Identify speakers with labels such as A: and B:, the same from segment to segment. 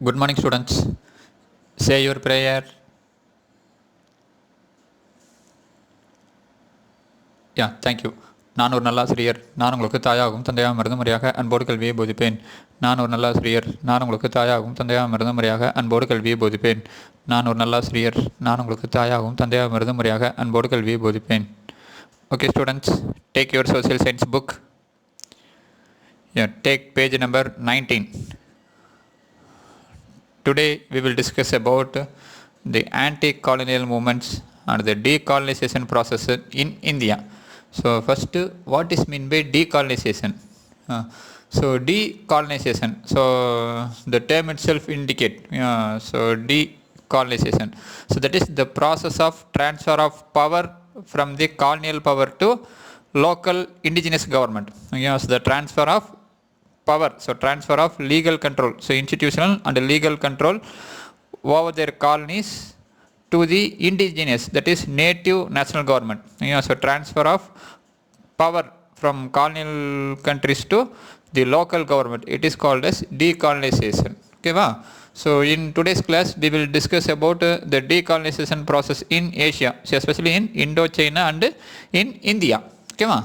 A: Good morning, students. Say your prayer. Thank you. நான் ஒரு நல்லாசிரியர். நான் உங்களுக்கு தாயாகவும் தந்தையாகவும் இருந்து முறையாக அன்போடு கல்வியை போதிப்பேன். நான் ஒரு நல்லாசிரியர். நான் உங்களுக்கு தாயாகவும் தந்தையாகவும் இருந்து முறையாக அன்போடு கல்வியை போதிப்பேன். நான் ஒரு நல்லாசிரியர். நான் உங்களுக்கு தாயாகவும் தந்தையாகவும் இருந்து முறையாக அன்போடு கல்வியை போதிப்பேன். Okay, students, take your social science book. Take page number 19. Today we will discuss about the anti-colonial movements and the decolonization process in India. So first, what is meant by decolonization? So decolonization. So the term itself indicate. So decolonization. So that is the process of transfer of power from the colonial power to local indigenous government. So the transfer of power, so transfer of legal control, so institutional and legal control over their colonies to the indigenous, that is native national government. So transfer of power from colonial countries to the local government, it is called as decolonization. Okay, wow. So in today's class we will discuss about the decolonization process in Asia, so especially in Indo-China and in India. Okay, wow.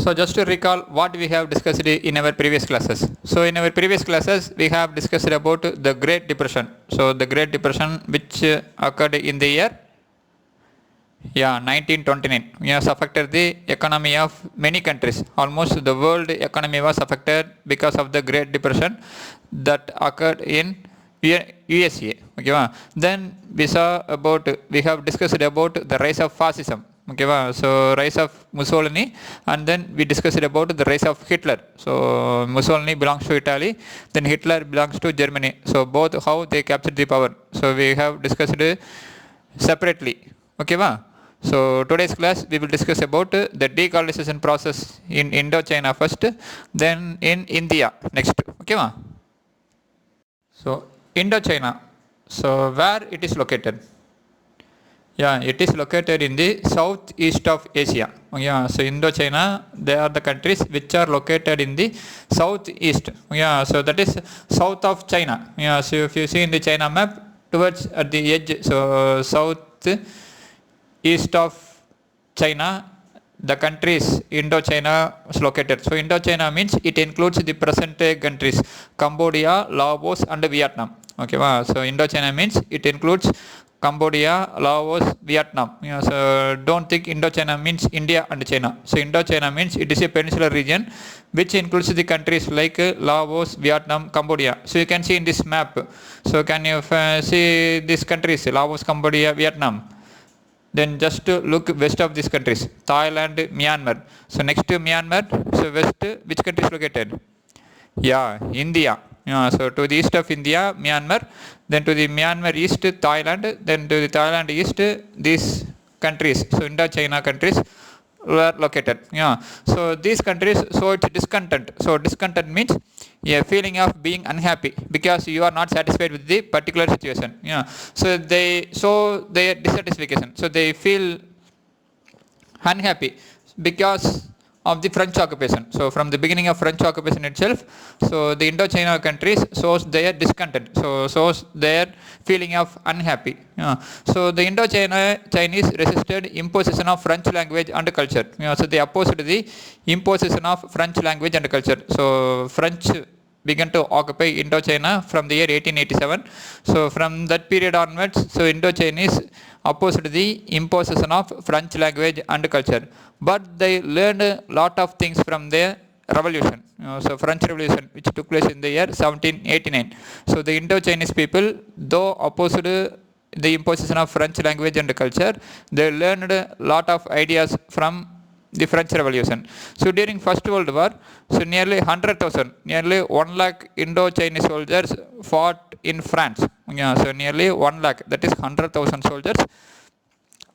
A: So just to recall what we have discussed in our previous classes. So in our previous classes we have discussed about the Great Depression. So the Great Depression which occurred in the year 1929. Yes, affected the economy of many countries. Almost the world economy was affected because of the Great Depression that occurred in USA. Okay, then we have discussed about the rise of fascism. Okay, so rise of Mussolini, and then we discussed about the rise of Hitler. So Mussolini belongs to Italy, then Hitler belongs to Germany. So both how they captured the power. So we have discussed separately. Okay, so today's class we will discuss about the decolonization process in Indo-China first, then in India next. Okay, so Indo-China. So where it is located? It is located in the southeast of Asia. So Indo-China, they are the countries which are located in the southeast. So that is south of China. So if you see in the China map, towards at the edge, so south east of China, the countries Indo-China is located. So Indo-China means it includes the present day countries Cambodia, Laos and Vietnam. Okay, so Indo-China means it includes Cambodia, Laos, Vietnam. So don't think Indo-China means India and China. So Indo-China means it is a peninsular region which includes the countries like Laos, Vietnam, Cambodia. So you can see in this map. So can you see these countries, Laos, Cambodia, Vietnam? Then just look west of these countries, Thailand, Myanmar. So next to Myanmar, so west, which country is located? India. So to the east of India, Myanmar, then to the Myanmar east, Thailand, then to the Thailand east, these countries, so Indo-China countries were located. So these countries show its discontent. So discontent means a feeling of being unhappy because you are not satisfied with the particular situation. So they show their dissatisfaction. So they feel unhappy because of the French occupation. So from the beginning of French occupation itself, so the Indo-China countries shows their discontent. So shows their feeling of unhappy. So the Indo-Chinese resisted imposition of French language and culture. So they opposed the imposition of French language and culture. So French began to occupy Indo-China from the year 1887. So from that period onwards, so Indo-Chinese opposed the imposition of French language and culture. But they learned a lot of things from their revolution. So French Revolution, which took place in the year 1789. So the Indo-Chinese people, though opposed the imposition of French language and culture, they learned a lot of ideas from the French Revolution. So during First World War, so nearly 100,000, nearly 1 lakh Indo-Chinese soldiers fought in France. So nearly 1 lakh, that is 100,000 soldiers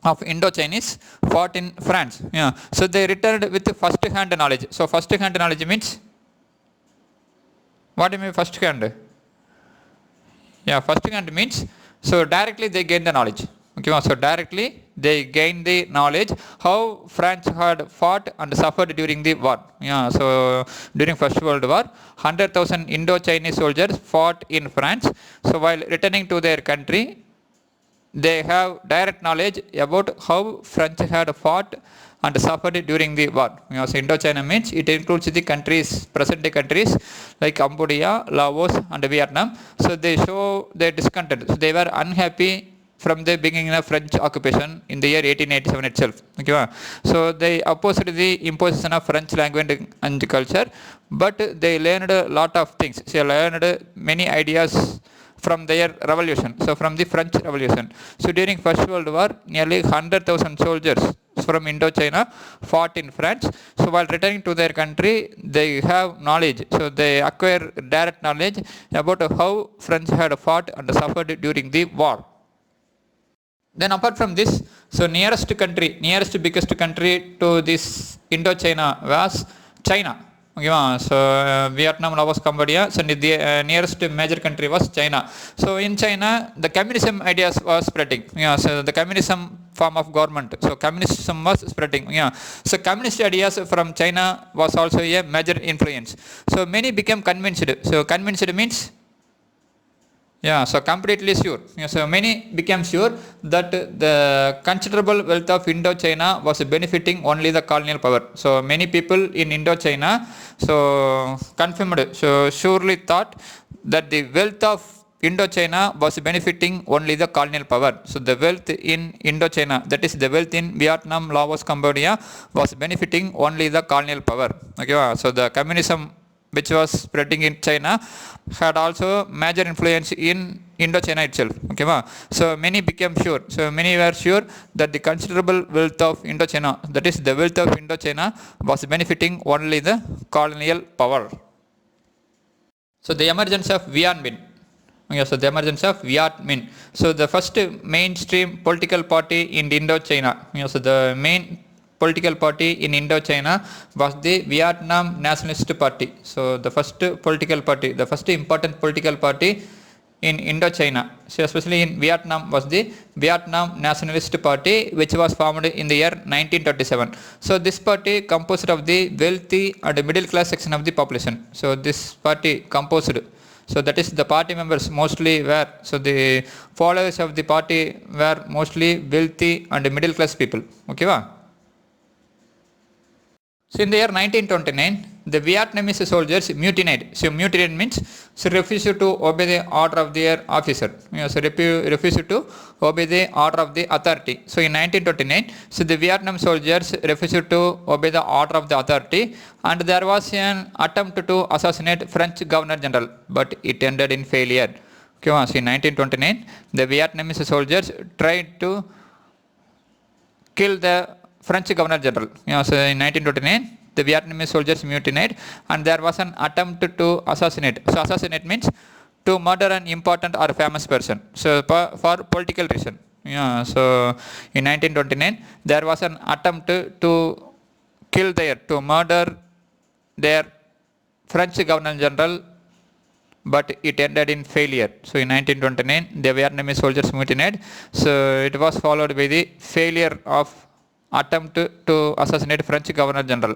A: of Indo-Chinese fought in France. So they returned with first-hand knowledge. So first-hand knowledge means, what do you mean first-hand? First-hand means, so directly they gain the knowledge. Okay, so directly they gained the knowledge how France had fought and suffered during the war. Yeah, so during First World War, 100,000 Indo-Chinese soldiers fought in France. So while returning to their country, they have direct knowledge about how French had fought and suffered during the war. So Indochina means it includes the countries, present day countries like Cambodia, Laos and Vietnam. So they show their discontent. So they were unhappy from the beginning of French occupation in the year 1887 itself. Okay. So they opposed the imposition of French language and culture, but they learned a lot of things. They learned many ideas from their revolution, so from the French Revolution. So during First World War, nearly 100,000 soldiers from Indochina fought in France. So while returning to their country, they have knowledge. So they acquire direct knowledge about how French had fought and suffered during the war. Then apart from this, so nearest biggest country to this Indochina was China. Okay, so Vietnam, Laos, Cambodia. So the nearest major country was China. So in China, the communism ideas was spreading. Yeah, so the communism form of government. So communism was spreading. Yeah, so communist ideas from China was also a major influence. So many became convinced. So convinced means, yeah, so completely sure. Yeah, so many became sure that the considerable wealth of Indochina was benefiting only the colonial power. So many people in Indochina so confirmed, so surely thought that the wealth of Indochina was benefiting only the colonial power. So the wealth in Indochina, that is the wealth in Vietnam, Laos, Cambodia, was benefiting only the colonial power. Okay, so the communism which was spreading in China had also major influence in Indochina itself. Okay, so many became sure. So many were sure that the considerable wealth of Indochina, that is the wealth of Indochina, was benefiting only the colonial power. So the emergence of Viet Minh. Okay, so the emergence of Viet Minh. So the first mainstream political party in Indochina. Okay, so the main political party in Indochina was the Vietnam Nationalist Party. So the first political party, the first important political party in Indochina, so especially in Vietnam, was the Vietnam Nationalist Party, which was formed in the year 1937. So this party composed of the wealthy and middle class section of the population. So this party composed, so that is the party members mostly were, so the followers of the party were mostly wealthy and middle class people. Okay, va? So in the year 1929, the Vietnamese soldiers mutinied. So mutinied means so refused to obey the order of their officer. So refused to obey the order of the authority. So in 1929, so the Vietnam soldiers refused to obey the order of the authority, and there was an attempt to assassinate French Governor General, but it ended in failure. Okay, so in 1929, the Vietnamese soldiers tried to kill the French Governor General. So in 1929, the Vietnamese soldiers mutinied, and there was an attempt to assassinate. So assassinate means to murder an important or famous person. So for political reason. So in 1929, there was an attempt to kill to murder their French Governor General, but it ended in failure. So in 1929, the Vietnamese soldiers mutinied. So it was followed by the failure of attempt to assassinate French Governor General.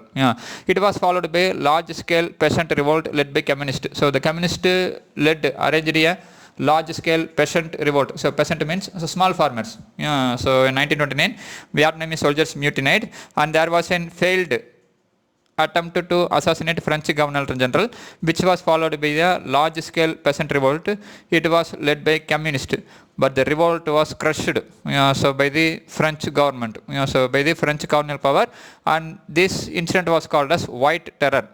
A: It was followed by large scale peasant revolt led by communists. So the communist arranged a large scale peasant revolt. So peasant means so small farmers. So in 1929, Vietnamese soldiers mutinied, and there was a failed attempt to assassinate French Governor General, which was followed by a large scale peasant revolt. It was led by communists, but the revolt was crushed so by the French government, so by the French colonial power, and this incident was called as White Terror.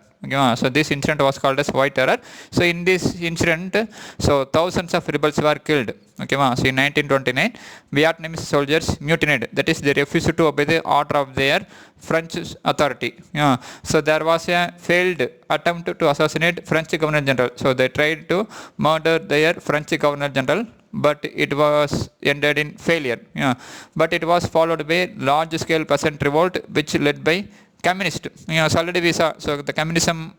A: So this incident was called as White Terror. So in this incident, so thousands of rebels were killed. Okay, so in 1929, Vietnamese soldiers mutinied. That is, they refused to obey the order of their French authority. So there was a failed attempt to assassinate French Governor General. So they tried to murder their French Governor General, but it was ended in failure. But it was followed by large scale peasant revolt, which led by communist. So already we saw, so the communism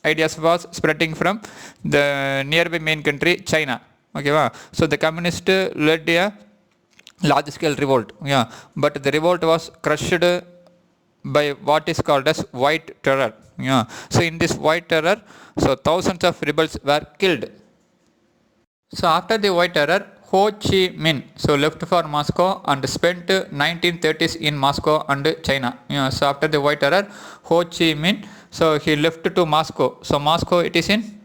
A: ideas was spreading from the nearby main country China. Okay, so the communist led a large scale revolt. Yeah, but the revolt was crushed by what is called as white terror. Yeah, so in this white terror, so thousands of rebels were killed. So after the White Terror, Ho Chi Minh so left for Moscow and spent 1930s in Moscow and China. Yeah, so after the White Terror, Ho Chi Minh so he left to Moscow. So Moscow it is in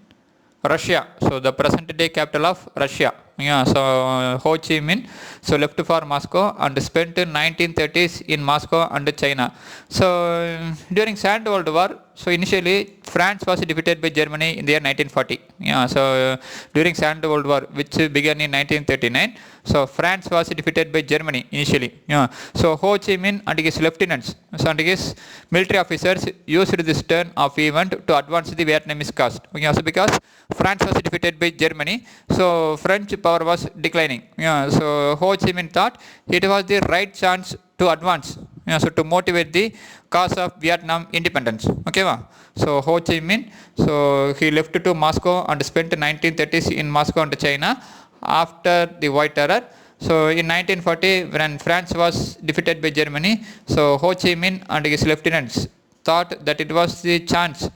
A: Russia. So the present day capital of Russia. Yeah, so Ho Chi Minh so left for Moscow and spent 1930s in Moscow and China. So during Second World War, so initially France was defeated by Germany in the year 1940. Yeah, so during Second World War, which began in 1939, so France was defeated by Germany initially. Yeah, so Ho Chi Minh and his lieutenants, so and his military officers used this turn of event to advance the Vietnamese cause. Yeah, so because France was defeated by Germany, so French power was declining. Yeah, so Ho Chi Minh thought it was the right chance to advance. Yeah, so to motivate the cause of Vietnam independence. Okay, wow. So Ho Chi Minh, so he left to Moscow and spent 1930s in Moscow and China after the White Terror. So in 1940, when France was defeated by Germany, so Ho Chi Minh and his lieutenants thought that it was the chance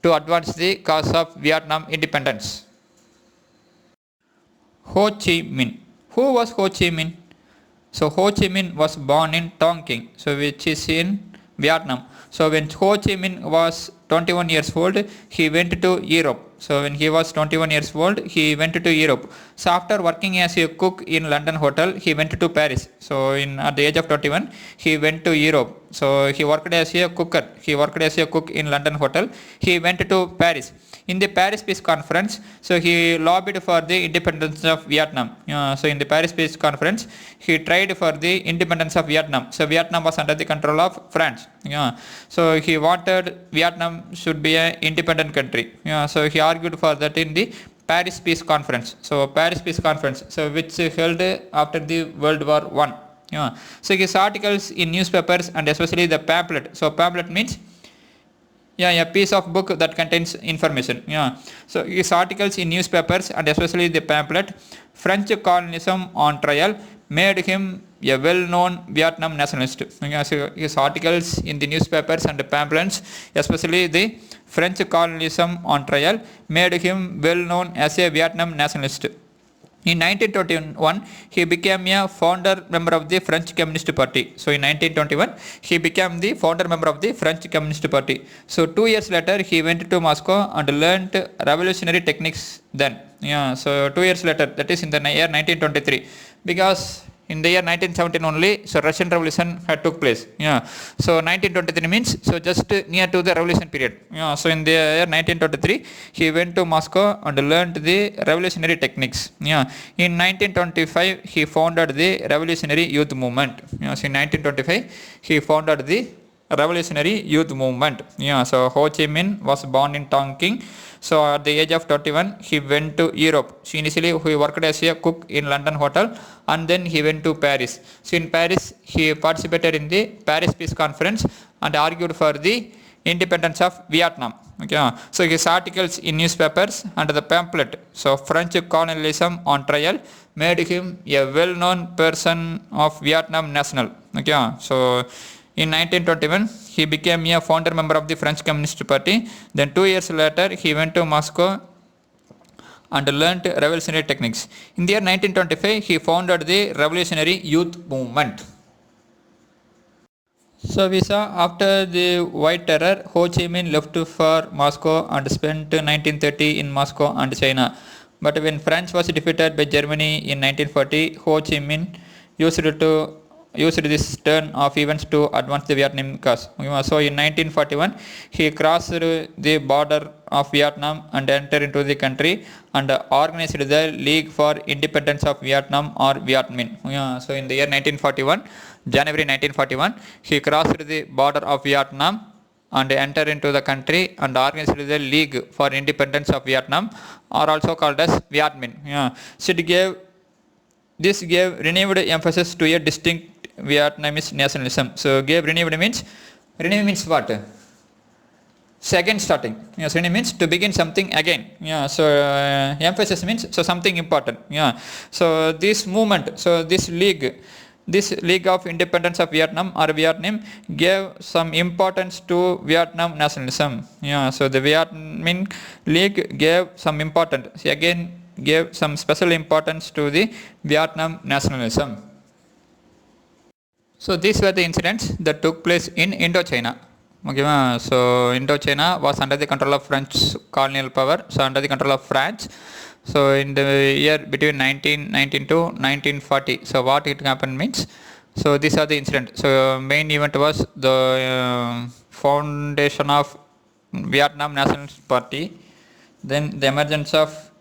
A: to advance the cause of Vietnam independence. Ho Chi Minh. Who was Ho Chi Minh? So Ho Chi Minh was born in Tonkin, so which is in Vietnam. So when Ho Chi Minh was 21 years old, he went to Europe. So when he was 21 years old, he went to Europe. So after working as a cook in London hotel, he went to Paris. So at the age of 21, he went to Europe. So he worked as a cooker. He worked as a cook in London hotel. He went to Paris. In the Paris Peace Conference, so he lobbied for the independence of Vietnam. So in the Paris Peace Conference, he tried for the independence of Vietnam. So Vietnam was under the control of France. So he wanted Vietnam should be an independent country. So he argued for that in the Paris Peace Conference. So Paris Peace Conference, so which held after the World War I. So his articles in newspapers and especially the pamphlet. So pamphlet means a piece of book that contains information. So his articles in newspapers and especially the pamphlet French colonialism on trial made him a well-known Vietnam nationalist. So his articles in the newspapers and the pamphlets, especially the French colonialism on trial, made him well-known as a Vietnam nationalist. In 1921, he became a founder member of the French Communist Party. So in 1921, he became the founder member of the French Communist Party. So 2 years later, he went to Moscow and learnt revolutionary techniques then. So 2 years later, that is in the year 1923, because in the year 1917 only, so Russian Revolution had took place. So 1923 means so just near to the Revolution period. So in the year 1923, he went to Moscow and learned the revolutionary techniques. In 1925, he founded the Revolutionary Youth Movement. So in 1925, he founded the Revolutionary Youth Movement. So Ho Chi Minh was born in Tonkin. So at the age of 21, he went to Europe. So initially, he worked as a cook in London hotel, and then he went to Paris. So in Paris, he participated in the Paris Peace Conference and argued for the independence of Vietnam. So his articles in newspapers and the pamphlet, so French colonialism on trial, made him a well-known person of Vietnam national. So in 1921, he became a founder member of the French Communist Party. Then 2 years later, he went to Moscow and learnt revolutionary techniques. In the year 1925, he founded the Revolutionary Youth Movement. So we saw after the White Terror, Ho Chi Minh left for Moscow and spent 1930 in Moscow and China. But when France was defeated by Germany in 1940, Ho Chi Minh used this turn of events to advance the Vietnam cause. So in 1941, he crossed the border of Vietnam and entered into the country and organized the League for Independence of Vietnam or Viet Minh. So in the year 1941, January 1941, he crossed the border of Vietnam and entered into the country and organized the League for Independence of Vietnam, or also called as Viet Minh. So this gave renewed emphasis to a distinct Vietnamese nationalism. So gave renewed means what? Second starting. So renewed means to begin something again. So emphasis means so something important. So this movement, so this league This League of Independence of Vietnam or Vietnam gave some importance to Vietnam nationalism. Yeah, so the Vietnam League gave some importance. She again gave some special importance to the Vietnam nationalism. So these were the incidents that took place in Indochina. Okay, so Indochina was under the control of French colonial power, so under the control of France. So in the year between 1919 to 1940, so what it happened means, so these are the incidents. So main event was the foundation of Vietnam Nationalist Party, then the emergence of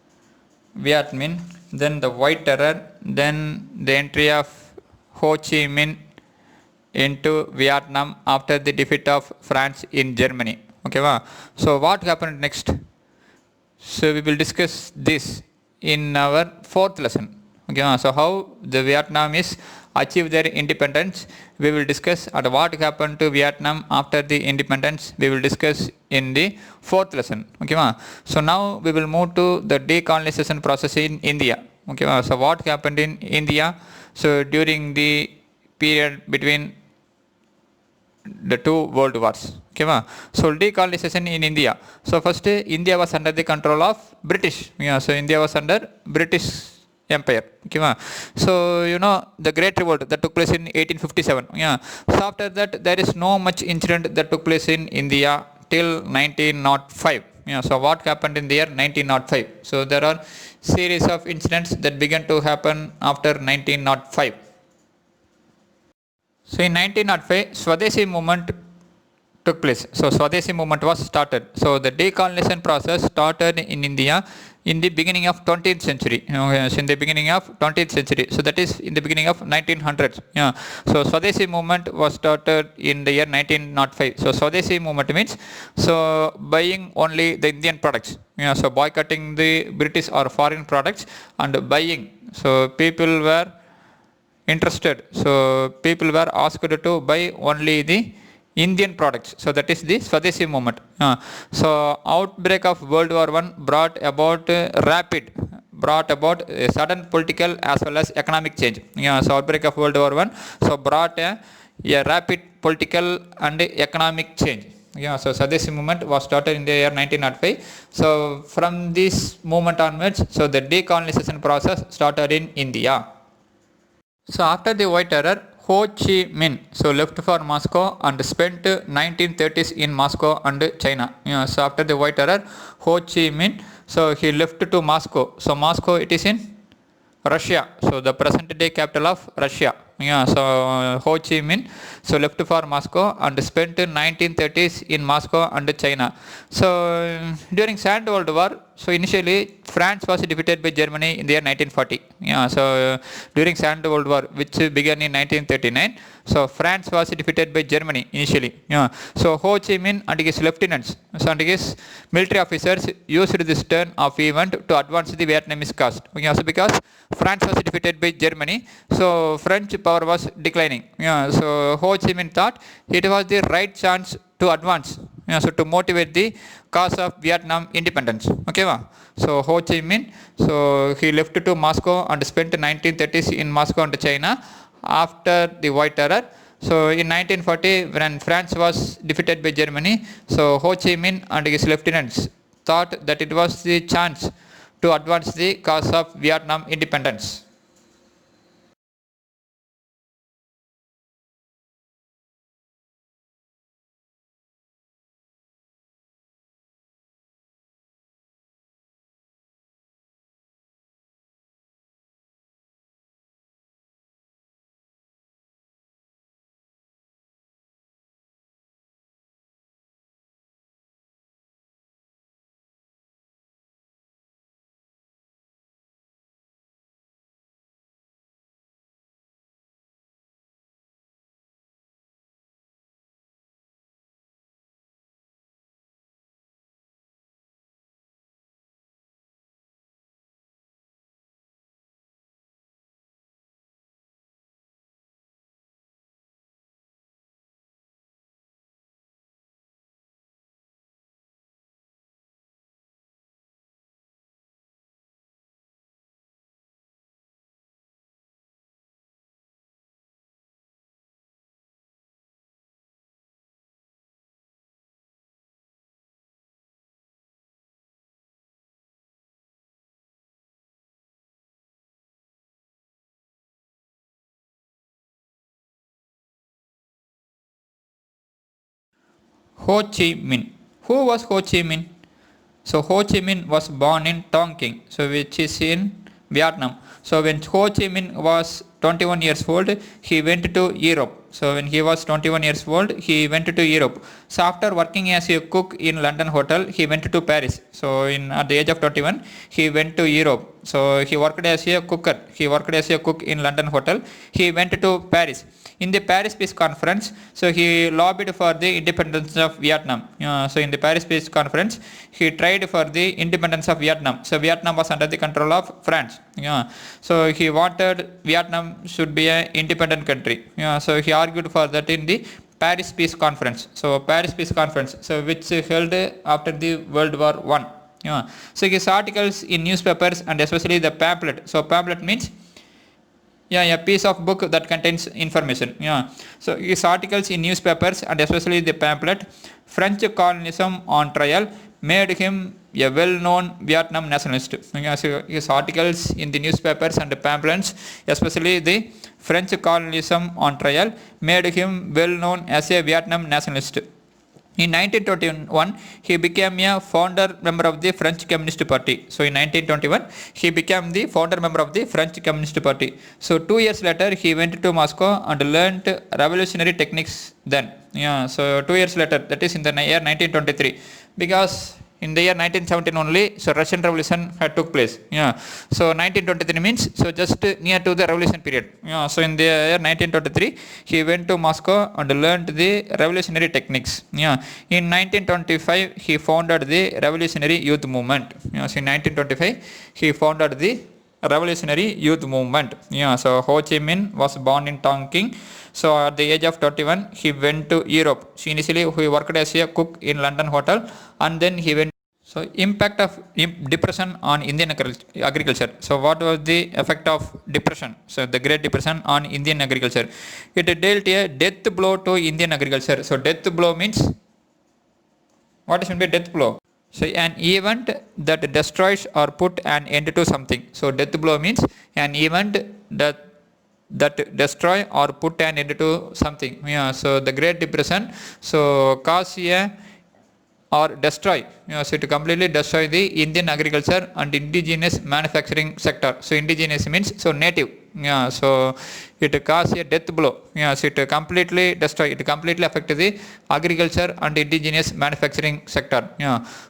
A: Viet Minh, then the White Terror, then the entry of Ho Chi Minh into Vietnam after the defeat of France in Germany. Okay, so what happened next? So we will discuss this in our fourth lesson. Okay, so how the Vietnamese achieved their independence, we will discuss, and what happened to Vietnam after the independence, we will discuss in the fourth lesson. Okay, so now we will move to the decolonization process in India. Okay, so what happened in India? So during the period between the two world wars. Okay, so decolonization in India. So first, India was under the control of British. Yeah, so India was under British Empire. Okay, so you know the Great Revolt that took place in 1857. Yeah, so after that there is no much incident that took place in India till 1905. Yeah, so what happened in the year 1905? So there are series of incidents that began to happen after 1905. So in 1905, Swadeshi movement took place. So Swadeshi movement was started. So the decolonization process started in India in the beginning of 20th century. So in the beginning of 20th century. So that is in the beginning of 1900s. Yeah. So Swadeshi movement was started in the year 1905. So Swadeshi movement means so buying only the Indian products. Yeah. So boycotting the British or foreign products and buying. So people were interested. So people were asked to buy only the Indian products. So that is the Swadeshi movement. So outbreak of World War I brought about a sudden political as well as economic change. Yeah, so outbreak of World War I so brought a rapid political and economic change. Yeah, so Swadeshi movement was started in the year 1905. So from this movement onwards, so the decolonization process started in India. So after the White Terror, Ho Chi Minh so left for Moscow and spent 1930s in Moscow and China. Yeah, so after the White Terror, Ho Chi Minh so he left to Moscow. So Moscow it is in Russia. So the present day capital of Russia. Yeah, so Ho Chi Minh so left for Moscow and spent 1930s in Moscow and China. So during Second World War, so initially France was defeated by Germany in the year 1940. Yeah, so during Second World War, which began in 1939, so France was defeated by Germany initially. Yeah, so Ho Chi Minh and his lieutenants, so and his military officers used this turn of event to advance the Vietnamese cause. Yeah, so because France was defeated by Germany, so French power was declining. Yeah, so Ho Chi Minh thought it was the right chance to advance. Yeah, so to motivate the cause of Vietnam independence. Okay, so Ho Chi Minh, so he left to Moscow and spent 1930s in Moscow and China after the White Terror. So in 1940, when France was defeated by Germany, so Ho Chi Minh and his lieutenants thought that it was the chance to advance the cause of Vietnam independence. Ho Chi Minh. Who was Ho Chi Minh? So Ho Chi Minh was born in Tonkin, so which is in Vietnam. So when Ho Chi Minh was 21 years old, he went to Europe. So when he was 21 years old, he went to Europe. So after working as a cook in London hotel, he went to Paris. So at the age of 21, he went to Europe. So he worked as a cooker. He worked as a cook in London hotel. He went to Paris. In the Paris Peace Conference, so he lobbied for the independence of Vietnam. So in the Paris Peace Conference, he tried for the independence of Vietnam. So Vietnam was under the control of France. So he wanted Vietnam should be an independent country. So he argued for that in the Paris Peace Conference. So Paris Peace Conference, so which held after the World War I. So his articles in newspapers and especially the pamphlet. So pamphlet means a piece of book that contains information. So his articles in newspapers and especially the pamphlet French Colonialism on Trial made him a well-known Vietnam nationalist. So his articles in the newspapers and the pamphlets, especially the French Colonialism on Trial, made him well-known as a Vietnam nationalist. In 1921, he became a founder member of the French Communist Party. So in 1921, he became the founder member of the French Communist Party. So 2 years later, he went to Moscow and learnt revolutionary techniques then. So 2 years later, that is in the year 1923, because in the year 1917 only, so Russian Revolution had took place. So 1923 means so just near to the revolution period. So in the year 1923, he went to Moscow and learned the revolutionary techniques. In 1925, he founded the Revolutionary Youth Movement. So in 1925, he founded the Revolutionary Youth Movement. So Ho Chi Minh was born in Tonkin. So at the age of 21, he went to Europe. So initially, he worked as a cook in London hotel, and then he went. So impact of depression on Indian agriculture. So what was the effect of depression? So the Great Depression on Indian agriculture. It dealt a death blow to Indian agriculture. So death blow means, what is meant by death blow? So an event that destroys or put an end to something. So death blow means an event that destroy or put an end to something. So the Great Depression so caused a or destroy, so to completely destroy the Indian agriculture and indigenous manufacturing sector. So indigenous means so native. So it caused a death blow. So it completely destroy, it completely affected the agriculture and indigenous manufacturing sector.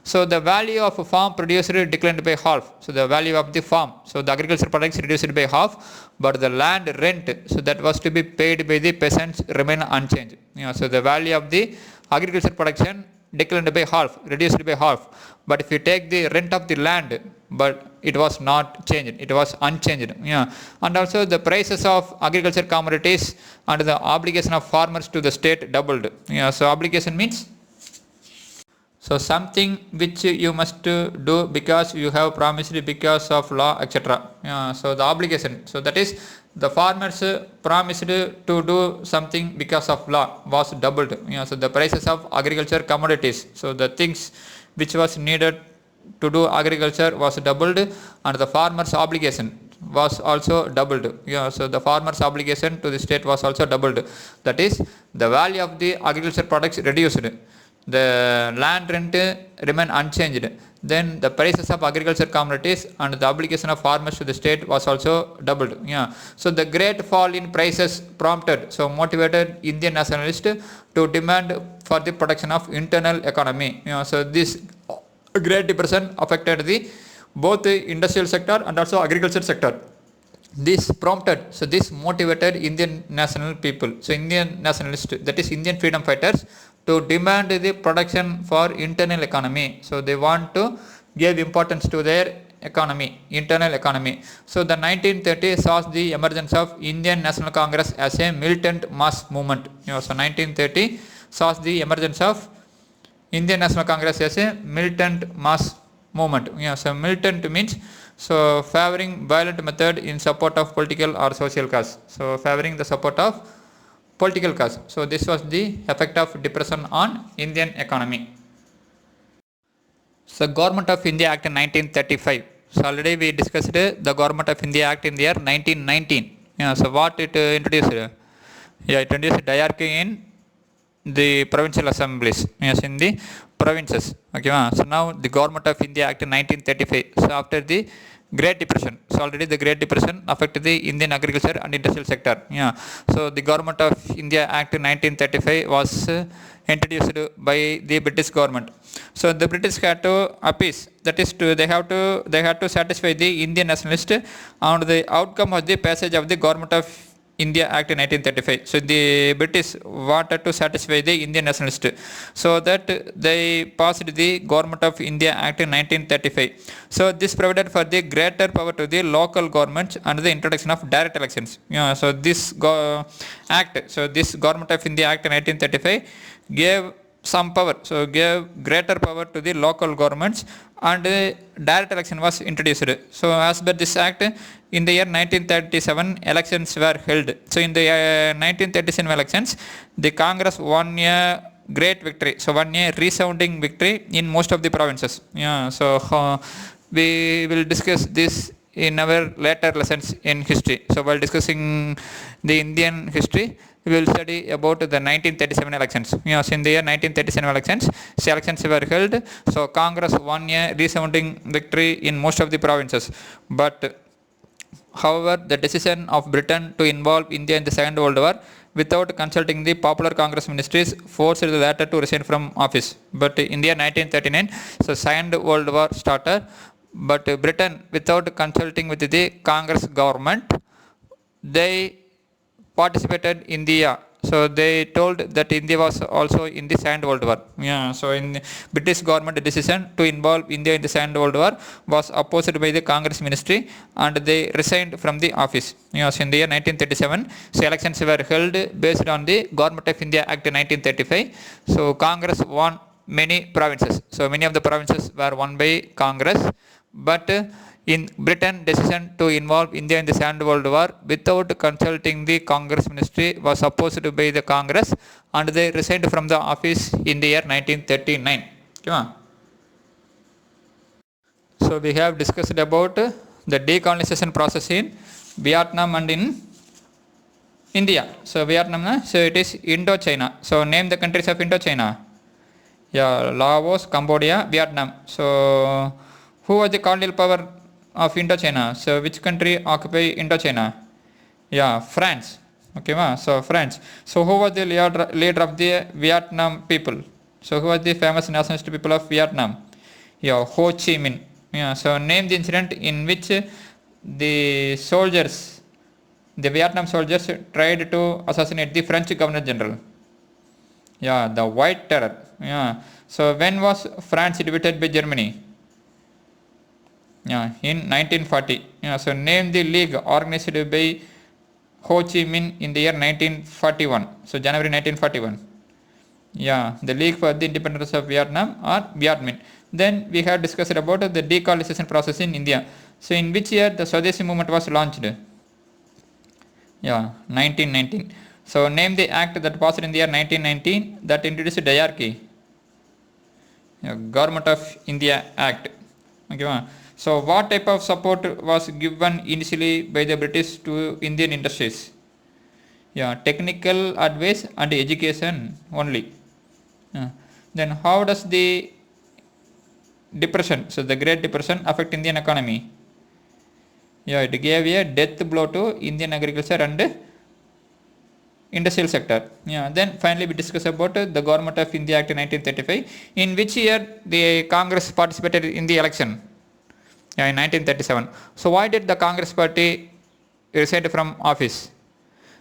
A: So the value of farm produced declined by half. So the value of the farm, so the agriculture products reduced by half, but the land rent, so that was to be paid by the peasants, remain unchanged. So the value of the agriculture production declined by half, reduced by half. But if you take the rent of the land, but it was not changed, it was unchanged. And also the prices of agriculture commodities and the obligation of farmers to the state doubled. So obligation means so something which you must do because you have promised because of law, etc. So the obligation, so that is the farmers promised to do something because of law was doubled. So the prices of agriculture commodities, so the things which was needed to do agriculture was doubled, and the farmers obligation was also doubled. So the farmers obligation to the state was also doubled. That is the value of the agriculture products reduced, the land rent remain unchanged, then the prices of agriculture commodities and the obligation of farmers to the state was also doubled. So the great fall in prices prompted, so motivated Indian nationalists to demand for the protection of internal economy. So this Great Depression affected the both the industrial sector and also agriculture sector. This prompted, so this motivated Indian national people, so Indian nationalists, that is Indian freedom fighters, to demand the protection for internal economy. So they want to give importance to their economy, internal economy. So the 1930s saw the emergence of Indian National Congress as a militant mass movement. So 1930 saw the emergence of Indian National Congress as a militant mass movement. So militant means so favoring violent method in support of political or social cause. So favoring the support of political cause. So this was the effect of depression on Indian economy. So Government of India Act in 1935. So already we discussed the Government of India Act in the year 1919. So what it introduced? It introduced diarchy in the provincial assemblies, yes, in the provinces. Okay, so now the government of India act in 1935. So after the Great Depression, so already the Great Depression affected the Indian agriculture and industrial sector. Yeah, so the government of India act in 1935 was introduced by the British government. So the British had to appease, that is to they had to satisfy the Indian nationalist, and the outcome was the passage of the government of India Act in 1935. So the British wanted to satisfy the Indian nationalist, so that they passed the Government of India Act in 1935. So this provided for the greater power to the local governments and the introduction of direct elections. Yeah, so this Government of India Act in 1935 gave some power, so gave greater power to the local governments, and direct election was introduced. So as per this act, in the year 1937 elections were held. So in the 1937 elections, the Congress won a great victory, so won a resounding victory in most of the provinces. Yeah, so we will discuss this in our later lessons in history. So while discussing the Indian history, we will study about the 1937 elections. Yes, in the year 1937 elections, elections were held. So Congress won a resounding victory in most of the provinces. But however, the decision of Britain to involve India in the Second World War without consulting the popular Congress ministries forced the latter to resign from office. But in the year 1939, so Second World War started. But Britain, without consulting with the Congress government, they participated India. So they told that India was also in the Second World War. Yeah, so in British government decision to involve India in the Second World War was opposed by the Congress ministry, and they resigned from the office. Yes, in the year 1937, so elections were held based on the Government of India Act 1935. So Congress won many provinces. So many of the provinces were won by Congress, but in Britain, decision to involve India in the Second World War without consulting the Congress ministry was opposed by the Congress, and they resigned from the office in the year 1939. Okay. So we have discussed about the decolonization process in Vietnam and in India. So Vietnam, so it is Indochina. So name the countries of Indochina. Yeah, Laos, Cambodia, Vietnam. So who was the colonial power of Indochina? So which country occupy Indochina? Yeah, France. Okay, so France. So who was the leader of the Vietnam people? So who was the famous nationalist people of Vietnam? Yeah, Ho Chi Minh. Yeah, so name the incident in which the soldiers, the Vietnam soldiers, tried to assassinate the French Governor General. Yeah, the White Terror. Yeah. So when was France defeated by Germany? Yeah, in 1940. Yeah, so name the league organized by Ho Chi Minh in the year 1941. So January 1941. Yeah, the League for the Independence of Vietnam, or Viet Minh. Then we have discussed about the decolonization process in India. So in which year the Swadeshi movement was launched? Yeah, 1919. So name the act that passed in the year 1919 that introduced diarchy. Yeah, Government of India Act. Okay. So what type of support was given initially by the British to Indian industries? Yeah, technical advice and education only. Yeah. Then how does the depression, so the Great Depression, affect Indian economy? Yeah, it gave a death blow to Indian agriculture and industrial sector. Yeah. Then finally we discuss about the Government of India Act 1935. In which year the Congress participated in the election? Yeah, in 1937. So why did the Congress party resign from office?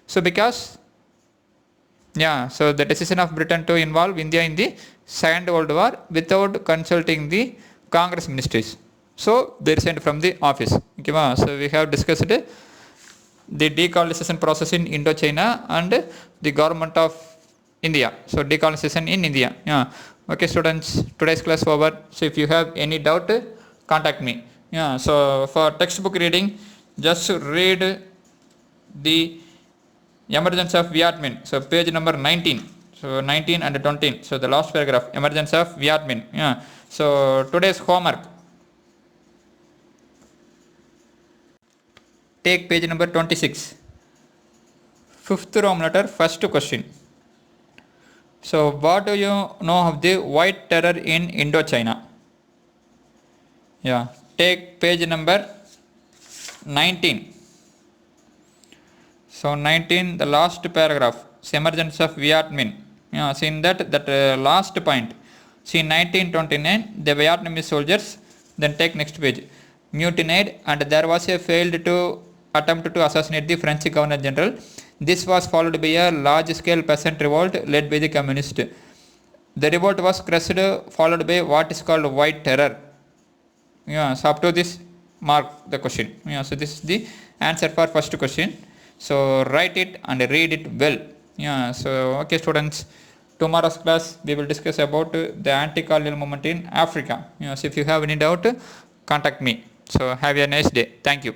A: So because, yeah, so the decision of Britain to involve India in the Second World War without consulting the Congress ministries. So they resigned from the office. Okay, so we have discussed the decolonization process in Indochina and the Government of India. So decolonization in India. Yeah. Okay, students, today's class over. So if you have any doubt, contact me. Yeah. So for textbook reading, just read the Emergence of Viet Minh. So page number 19. So 19 and 20. So the last paragraph, Emergence of Viet Minh. Yeah. So today's homework. Take page number 26. Fifth Roman letter, first question. So what do you know of the White Terror in Indochina? Yeah, take page number 19. So 19, the last paragraph, emergence of Viet Minh. Yeah, see in that last point. See in 1929, the Vietnamese soldiers, then take next page, mutinied and there was a failed to attempt to assassinate the French Governor General. This was followed by a large-scale peasant revolt led by the communists. The revolt was crushed, followed by what is called White Terror. Yeah, so up to this, mark the question. Yeah, so this is the answer for first question. So write it and read it well. Yeah, so okay students, tomorrow's class we will discuss about the anti-colonial movement in Africa. Yeah, so if you have any doubt, contact me. So have a nice day. Thank you.